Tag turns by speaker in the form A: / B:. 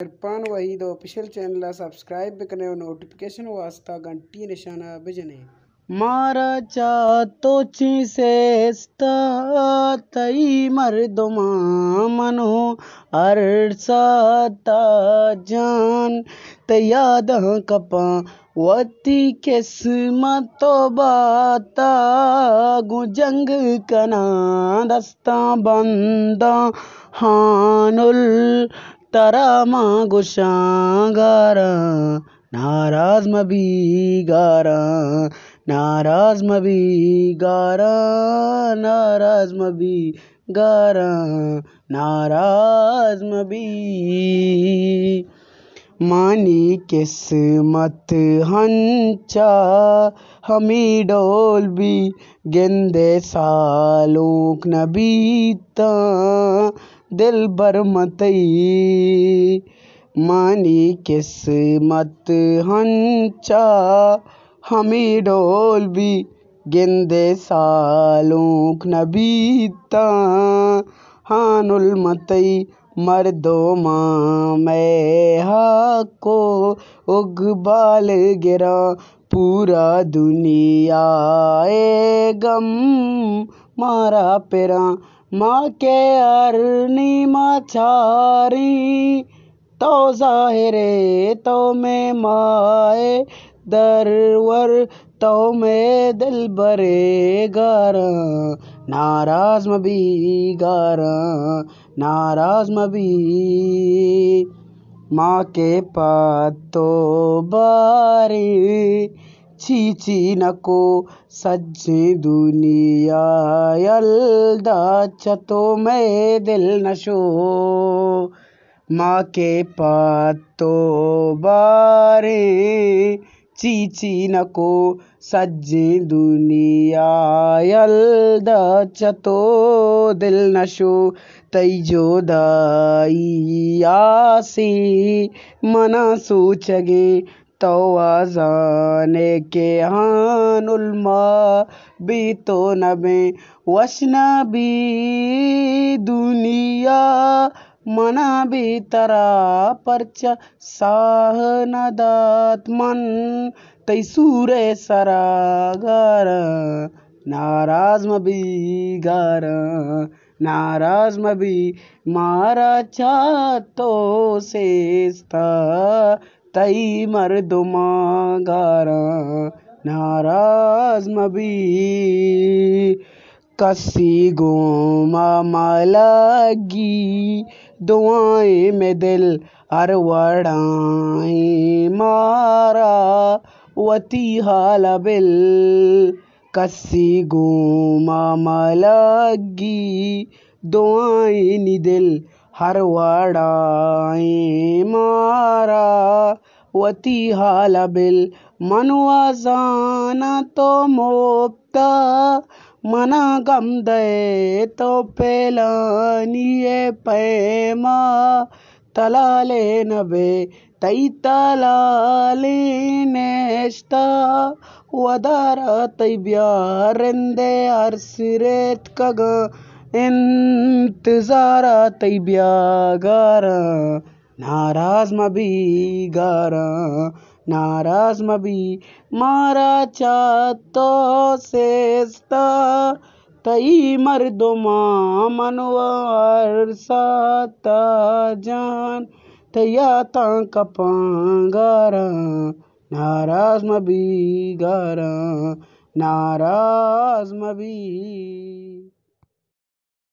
A: Irfan Waheed official channel subscribe करें और notification वास्ता घंटी निशाना बजने मारा चातो चीसेस्ता तई मर्दमा मनो अरसाता जान तयाद कपा वती किस्मतो बाता गुजंग कना दस्ता बंदा हानुल तरा गुशागारा नाराज मबी गारा नाराज मबी गारा नाराज मबी गारा नाराज मबी मानी किस्मत हंचा हमी डोल भी गेंदे सालोक नबीता दिल बर मतई मानी किस्मत हंचा हमी डोल भी गेंदे सालोक नबीता हानुल मतई मर्दो मैं को उगबाल गिरा पूरा दुनिया ए गम मारा पेरा माँ के अरनी माछारी तो जाहिरे तो में माए दरवर तो में दिल बरे गारा नाराज मबी गारा नाराज मबी माँ के पातो बारी चीची नको सज्जे दुनिया यल्दा चतो में दिल नशो माँ के पातो बारे चीची नको सज्जे दुनिया यल्दा चतो दिल नशो तई जोदाई आसी मना सोचगे तो आजाने के हानुल्मा भी तो नबे वशना भी दुनिया मना भी तरा परचा साह नदात मन तई सूरे सरागारा नाराज मबी गारा नाराज मबी मारा चातो सेस्ता तई मर्दुमा गारा नाराज मबी कसी गोमा मालागी दुआएं में दिल अरवड़ाई मारा वती हाल बिल कसी गोमा मालागी दुआएं नी दिल हरवड़ाई मारा वती हाल बिल मनुआ जाना तो मोक्ता मना गम दे तो पेलानिए पैमा तलाले नबे तई तलाले नेस्ता वदारा तई ब्यारेंदे अरसरेत कगा इंतजारा तई ब्यागारा नाराज मबी गारा नाराज मबी मारा चातो सेस्ता तई मर्दुमा मनवार साता जान तया ता कपांगारा नाराज मबी गारा नाराज मबी।